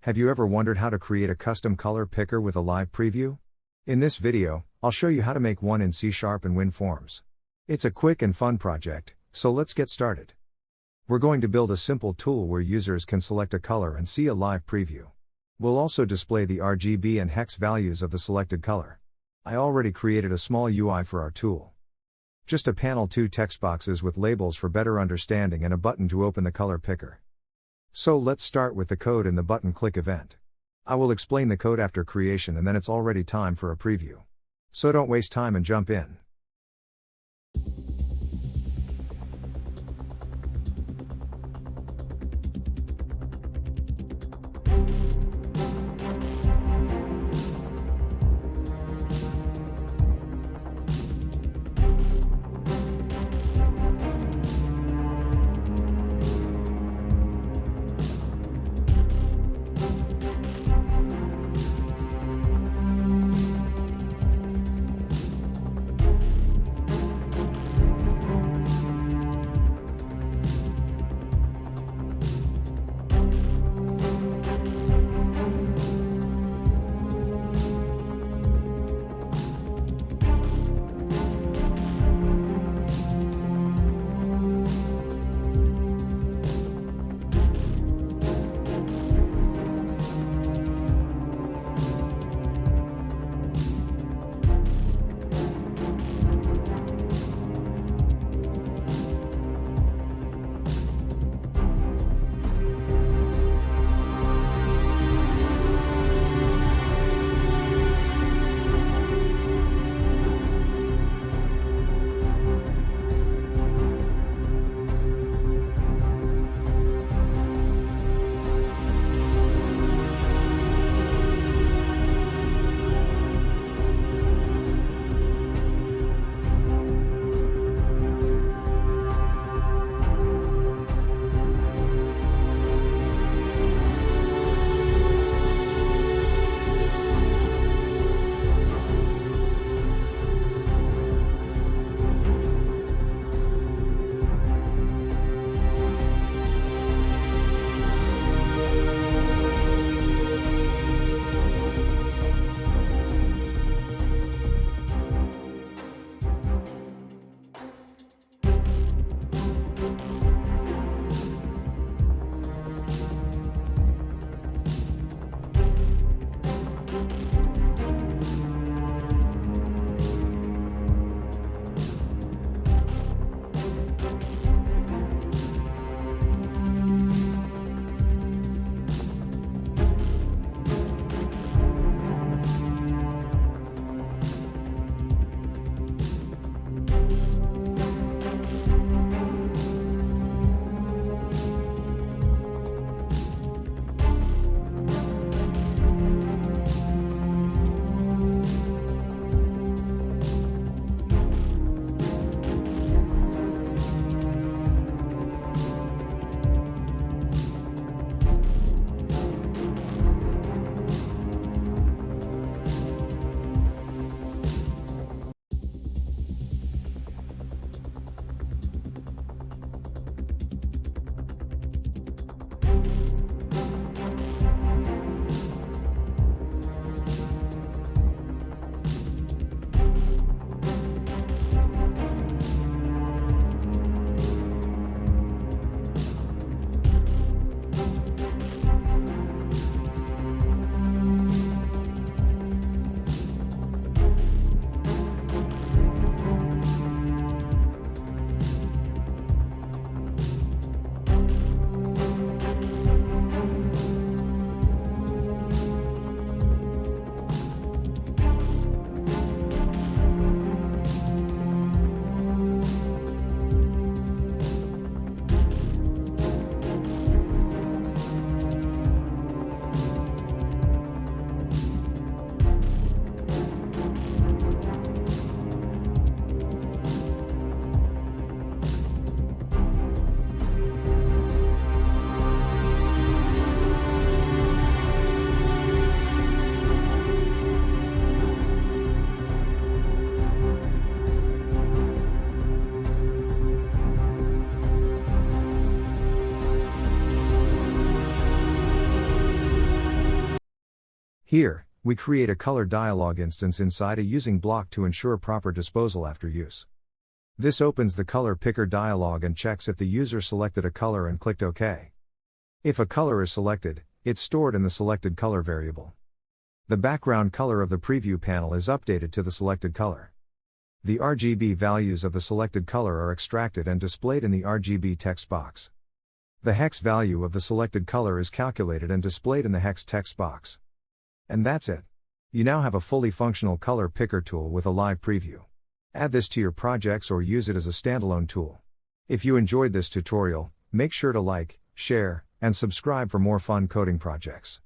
Have you ever wondered how to create a custom color picker with a live preview? In this video, I'll show you how to make one in C# and WinForms. It's a quick and fun project, so let's get started. We're going to build a simple tool where users can select a color and see a live preview. We'll also display the RGB and HEX values of the selected color. I already created a small UI for our tool. Just a panel, 2 text boxes with labels for better understanding, and a button to open the color picker. So let's start with the code in the button click event. I will explain the code after creation, and then it's already time for a preview. So don't waste time and jump in. Here, we create a color dialog instance inside a using block to ensure proper disposal after use. This opens the color picker dialog and checks if the user selected a color and clicked OK. If a color is selected, it's stored in the selected color variable. The background color of the preview panel is updated to the selected color. The RGB values of the selected color are extracted and displayed in the RGB text box. The hex value of the selected color is calculated and displayed in the hex text box. And that's it. You now have a fully functional color picker tool with a live preview. Add this to your projects or use it as a standalone tool. If you enjoyed this tutorial, make sure to like, share, and subscribe for more fun coding projects.